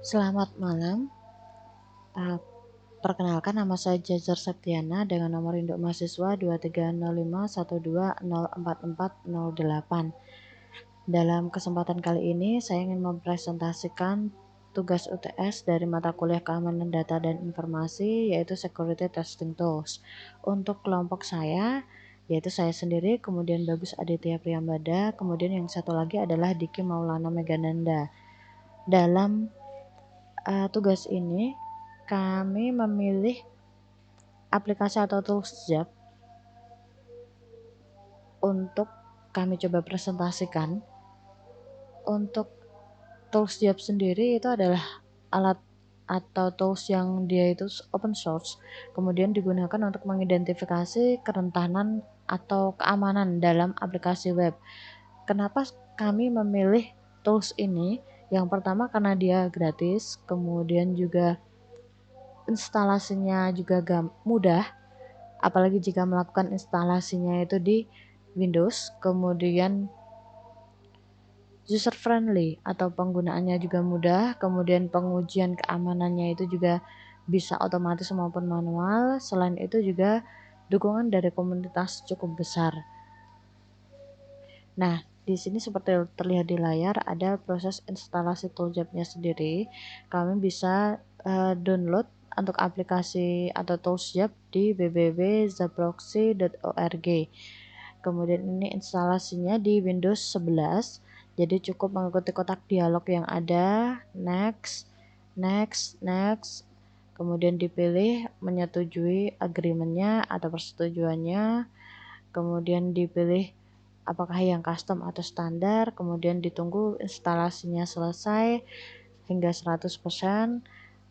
Selamat malam. Uh, Perkenalkan, nama saya Jajar Septiana dengan nomor induk mahasiswa 230512044408. Dalam kesempatan kali ini, saya ingin mempresentasikan tugas UTS dari mata kuliah Keamanan Data dan Informasi, yaitu Security Testing Tools. Untuk kelompok saya, yaitu saya sendiri, kemudian Bagus Aditya Priyambada, kemudian yang satu lagi adalah Diki Maulana Megananda. Dalam tugas ini, kami memilih aplikasi atau tools JAP untuk kami coba presentasikan. Untuk tools JAP sendiri itu adalah alat atau tools yang dia itu open source, kemudian digunakan untuk mengidentifikasi kerentanan atau keamanan dalam aplikasi web. Kenapa kami memilih tools ini? Yang pertama karena dia gratis, kemudian juga instalasinya juga mudah, apalagi jika melakukan instalasinya itu di Windows, kemudian user friendly atau penggunaannya juga mudah, kemudian pengujian keamanannya itu juga bisa otomatis maupun manual. Selain itu juga dukungan dari komunitas cukup besar. Nah, di sini seperti terlihat di layar ada proses instalasi toolJAP-nya sendiri. Kami bisa download untuk aplikasi atau tools JAP di www.zaproxy.org. Kemudian ini instalasinya di Windows 11. Jadi cukup mengikuti kotak dialog yang ada, next, kemudian dipilih menyetujui agreement-nya atau persetujuannya, kemudian dipilih apakah yang custom atau standar, kemudian ditunggu instalasinya selesai hingga 100%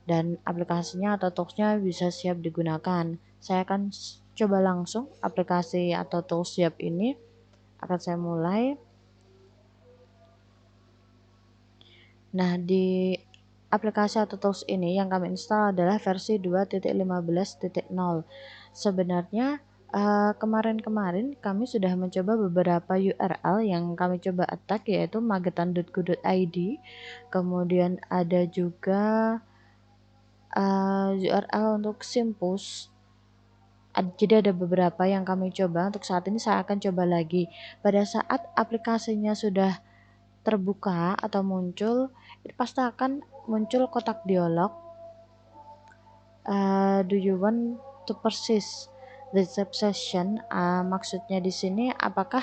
dan aplikasinya atau tools-nya bisa siap digunakan. Saya akan coba langsung aplikasi atau tools siap ini. Akan saya mulai. Nah, di aplikasi atau tools ini yang kami install adalah versi 2.15.0. Sebenarnya kemarin kami sudah mencoba beberapa URL yang kami coba attack, yaitu magetan.go.id, kemudian ada juga URL untuk Simpus. Jadi ada beberapa yang kami coba. Untuk saat ini saya akan coba lagi. Pada saat aplikasinya sudah terbuka atau muncul, itu pasti akan muncul kotak dialog. Do you want to persist the ZAP session? Maksudnya di sini apakah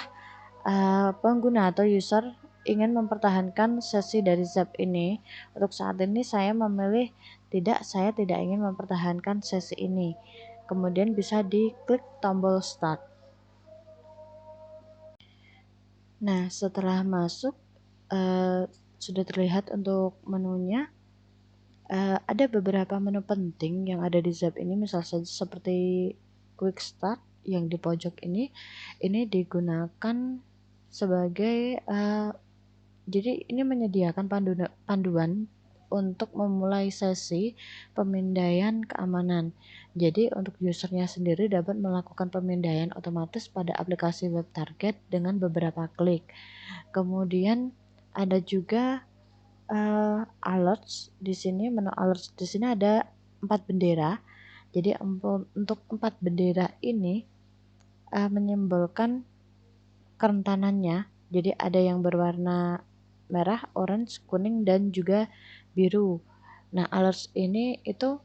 pengguna atau user ingin mempertahankan sesi dari ZAP ini. Untuk saat ini saya memilih tidak, saya tidak ingin mempertahankan sesi ini. Kemudian bisa diklik tombol start. Nah, setelah masuk sudah terlihat untuk menunya. Ada beberapa menu penting yang ada di ZAP ini, misal saja seperti Quick Start yang di pojok ini digunakan sebagai jadi ini menyediakan panduan untuk memulai sesi pemindaian keamanan. Jadi untuk usernya sendiri dapat melakukan pemindaian otomatis pada aplikasi web target dengan beberapa klik. Kemudian ada juga alerts. Di sini menu alerts di sini ada 4 bendera. Jadi untuk 4 bendera ini menyimbolkan kerentanannya. Jadi ada yang berwarna merah, orange, kuning, dan juga biru. Nah, alerts ini itu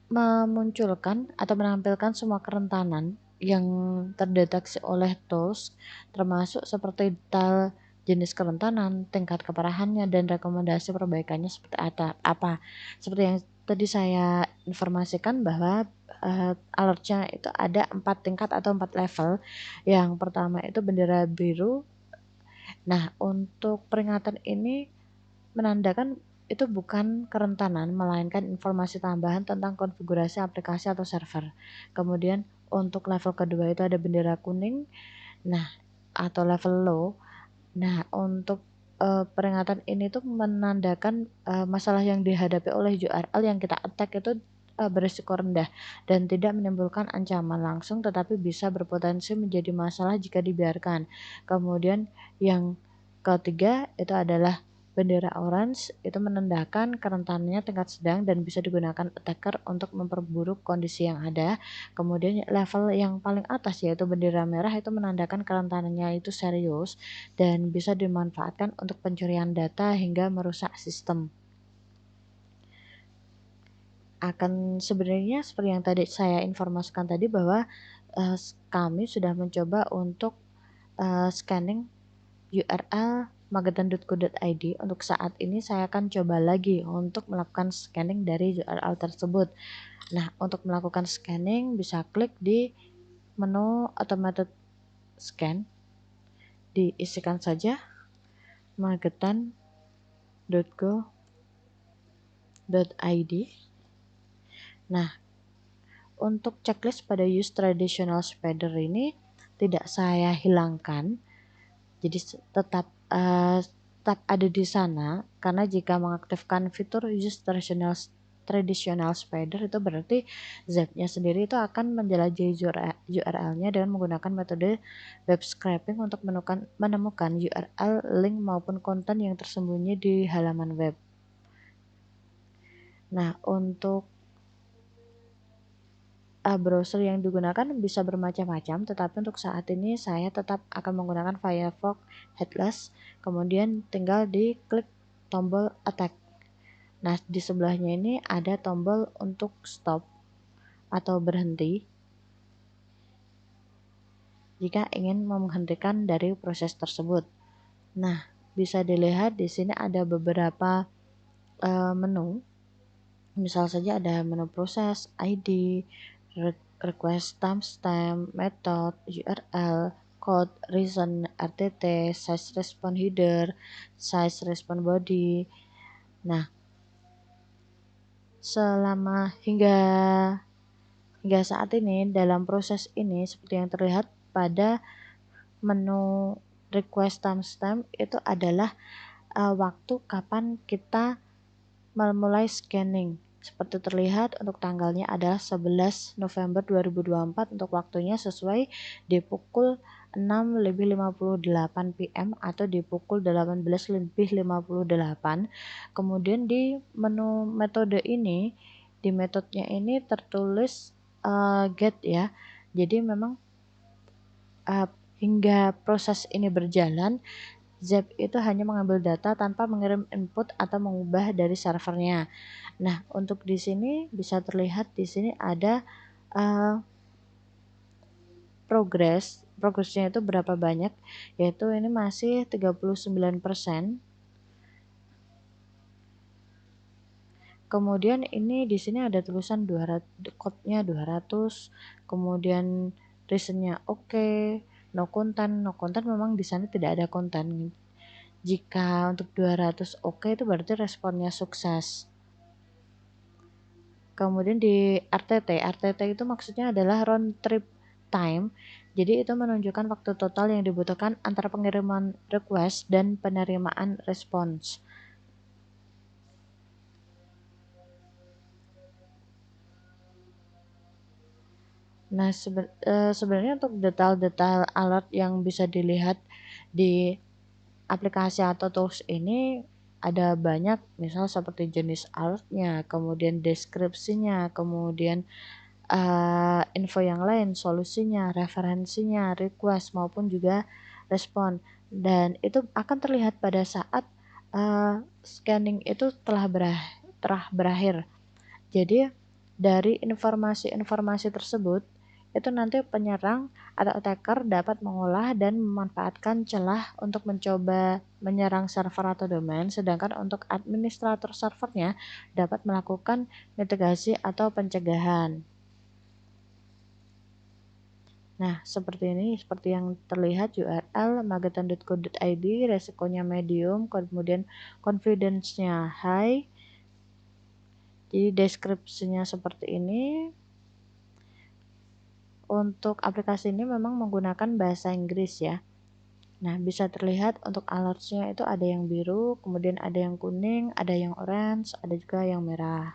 memunculkan atau menampilkan semua kerentanan yang terdeteksi oleh tools, termasuk seperti detail jenis kerentanan, tingkat keparahannya, dan rekomendasi perbaikannya seperti apa. Seperti yang tadi saya informasikan bahwa alertnya itu ada 4 tingkat atau 4 level. Yang pertama itu bendera biru. Nah, untuk peringatan ini menandakan itu bukan kerentanan, melainkan informasi tambahan tentang konfigurasi aplikasi atau server. Kemudian untuk level kedua itu ada bendera kuning, nah atau level low. Nah, untuk peringatan ini tuh menandakan masalah yang dihadapi oleh URL yang kita attack itu berisiko rendah dan tidak menimbulkan ancaman langsung, tetapi bisa berpotensi menjadi masalah jika dibiarkan. Kemudian yang Ketiga itu adalah bendera orange, itu menandakan kerentanannya tingkat sedang dan bisa digunakan attacker untuk memperburuk kondisi yang ada. Kemudian level yang paling atas yaitu bendera merah itu menandakan kerentanannya itu serius dan bisa dimanfaatkan untuk pencurian data hingga merusak sistem. Sebenarnya seperti yang tadi saya informasikan tadi bahwa kami sudah mencoba untuk scanning URL magetan.co.id. Untuk saat ini saya akan coba lagi untuk melakukan scanning dari URL tersebut. Nah, untuk melakukan scanning bisa klik di menu automated scan, diisikan saja magetan.co.id. Nah, untuk checklist pada use traditional spider ini tidak saya hilangkan, jadi tetap ada di sana, karena jika mengaktifkan fitur use traditional spider itu berarti Zap-nya sendiri itu akan menjelajahi URL-nya dengan menggunakan metode web scraping untuk menemukan URL, link maupun konten yang tersembunyi di halaman web. Nah, untuk browser yang digunakan bisa bermacam-macam, tetapi untuk saat ini saya tetap akan menggunakan Firefox headless, kemudian tinggal diklik tombol attack. Nah, di sebelahnya ini ada tombol untuk stop atau berhenti jika ingin menghentikan dari proses tersebut. Nah, bisa dilihat di sini ada beberapa menu. Misal saja ada menu proses, ID, request timestamp, method, URL, code, reason, RTT, size response header, size response body. Nah, hingga saat ini dalam proses ini seperti yang terlihat pada menu request timestamp itu adalah waktu kapan kita memulai scanning. Seperti terlihat untuk tanggalnya adalah 11 November 2024 untuk waktunya sesuai di pukul 6:58 PM atau di pukul 18:58. Kemudian di menu metode ini, di metodenya ini tertulis get ya. Jadi memang hingga proses ini berjalan, Zap itu hanya mengambil data tanpa mengirim input atau mengubah dari servernya. Nah, untuk di sini bisa terlihat di sini ada progresnya itu berapa banyak, yaitu ini masih 39%. Kemudian ini di sini ada tulisan 200, code-nya 200, kemudian reason-nya oke, no content memang di sana tidak ada konten. Jika untuk 200 oke itu berarti responnya sukses. Kemudian di RTT itu maksudnya adalah round trip time. Jadi itu menunjukkan waktu total yang dibutuhkan antara pengiriman request dan penerimaan respons. Nah, sebenarnya untuk detail-detail alert yang bisa dilihat di aplikasi atau tools ini ada banyak, misal seperti jenis alertnya, kemudian deskripsinya, kemudian info yang lain, solusinya, referensinya, request maupun juga respon, dan itu akan terlihat pada saat scanning itu telah berakhir. Jadi dari informasi-informasi tersebut itu nanti penyerang atau attacker dapat mengolah dan memanfaatkan celah untuk mencoba menyerang server atau domain, sedangkan untuk administrator servernya dapat melakukan mitigasi atau pencegahan. Nah, seperti ini, seperti yang terlihat URL magetan.co.id, resikonya medium, kemudian confidence-nya high. Jadi deskripsinya seperti ini. Untuk aplikasi ini memang menggunakan bahasa Inggris ya. Nah, bisa terlihat untuk alertsnya itu ada yang biru, kemudian ada yang kuning, ada yang orange, ada juga yang merah.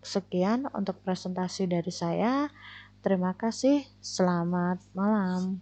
Sekian untuk presentasi dari saya. Terima kasih. Selamat malam.